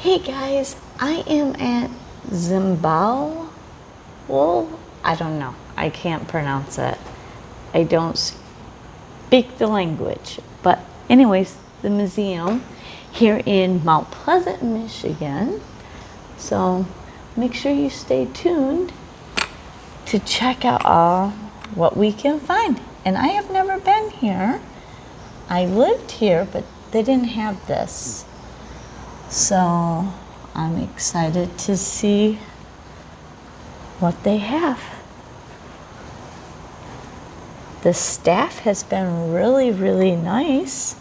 Hey guys, I am at Ziibiwing. I don't know. I can't pronounce it. I don't speak the language. But anyways, the museum here in Mount Pleasant, Michigan. So make sure you stay tuned to check out all what we can find. And I have never been here. I lived here, but they didn't have this. So I'm excited to see what they have. The staff has been really, really nice.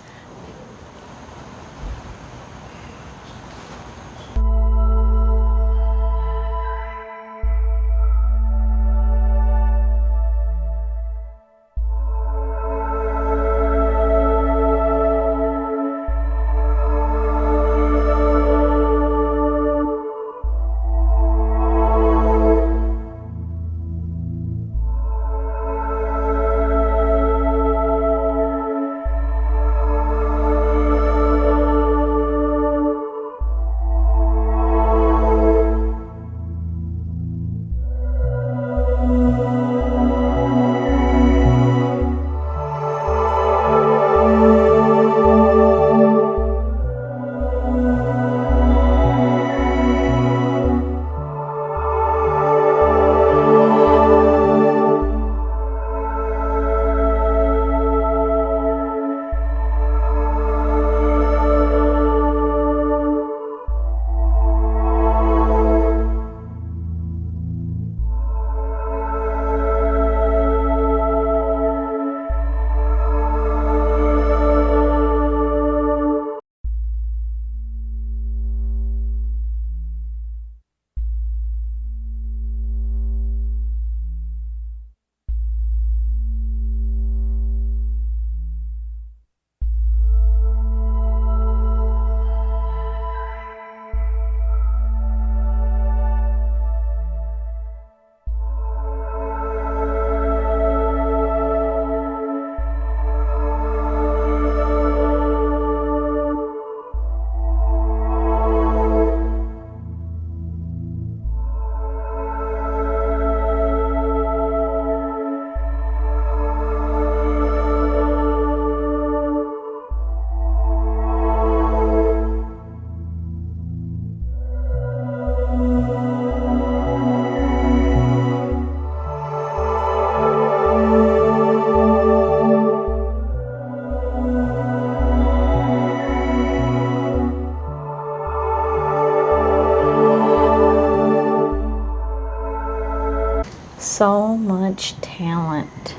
So much talent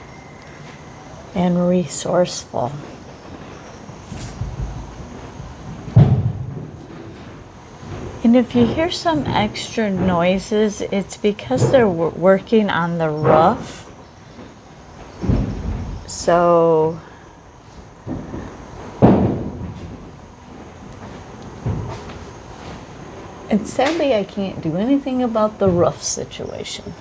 and resourceful. And if you hear some extra noises, it's because they're working on the roof. So and sadly I can't do anything about the roof situation.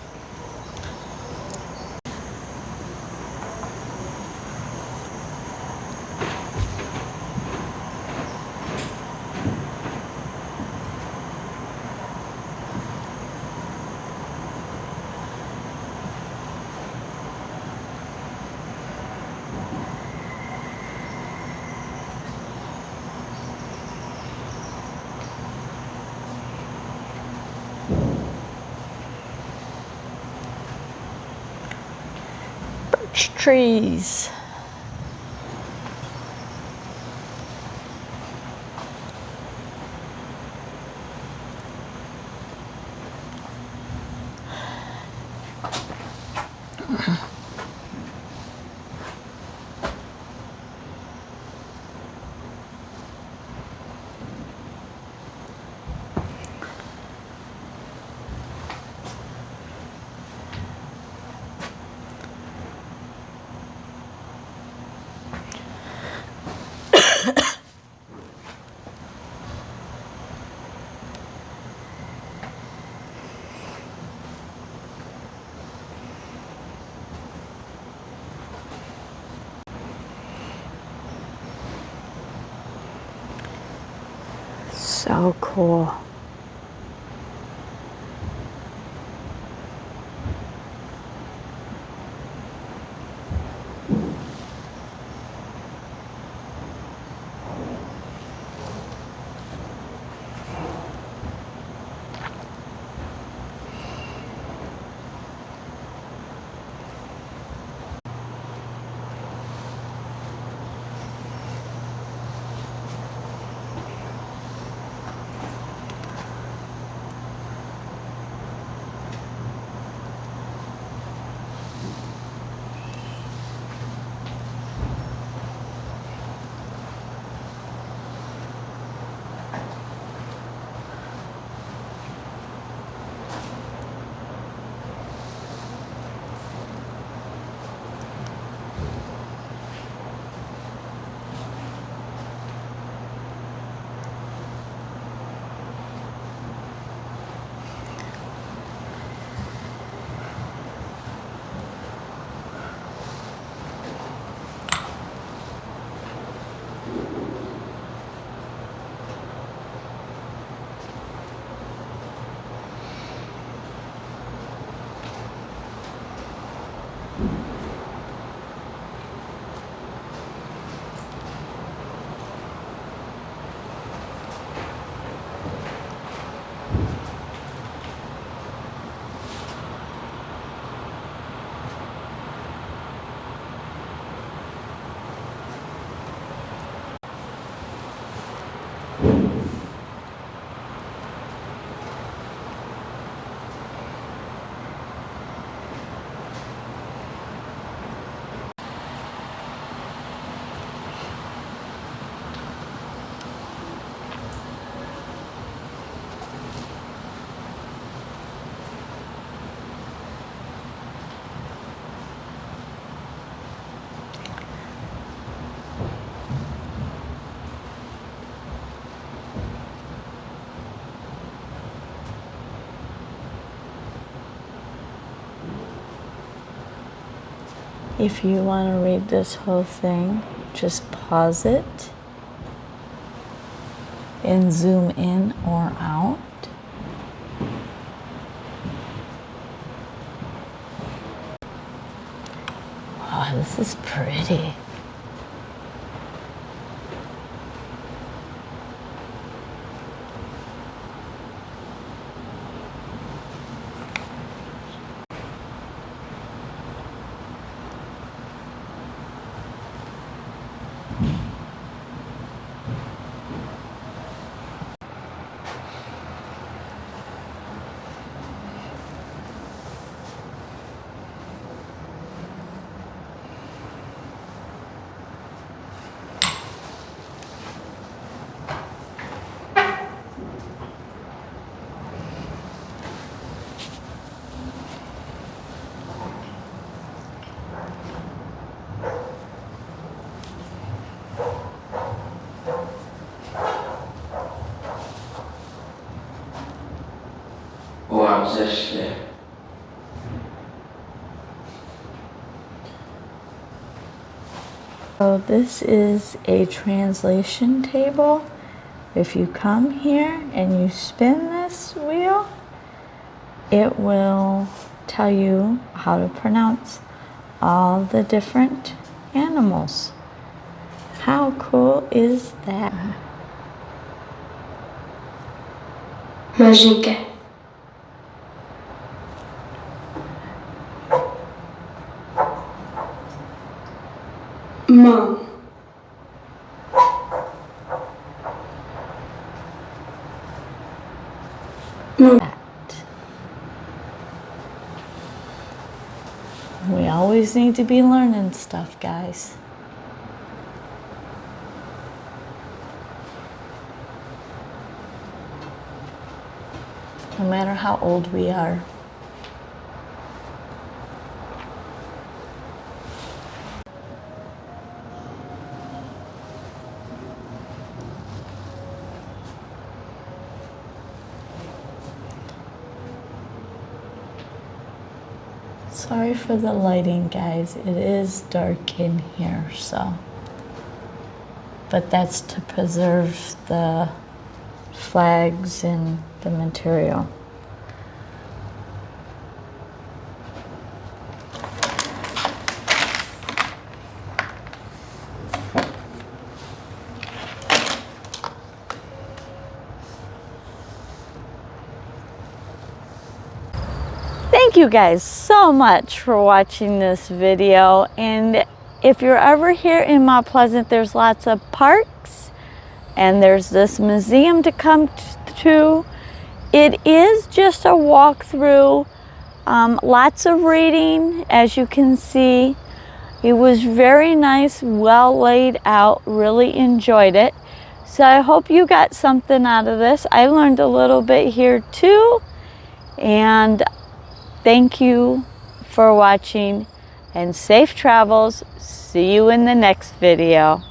Trees. So cool. If you want to read this whole thing, just pause it and zoom in or out. Oh, this is pretty. So this is a translation table. If you come here and you spin this wheel, it will tell you how to pronounce all the different animals. How cool is that? Magique. Mom. We always need to be learning stuff, guys. No matter how old we are. Sorry for the lighting, guys. It is dark in here, so. But that's to preserve the flags and the material. Thank you guys so much for watching this video, and if you're ever here in Mount Pleasant, there's lots of parks and there's this museum to come to. It is just a walkthrough, lots of reading, as you can see. It was very nice, well laid out, really enjoyed it. So I hope you got something out of this. I learned a little bit here too, and thank you for watching and safe travels. See you in the next video.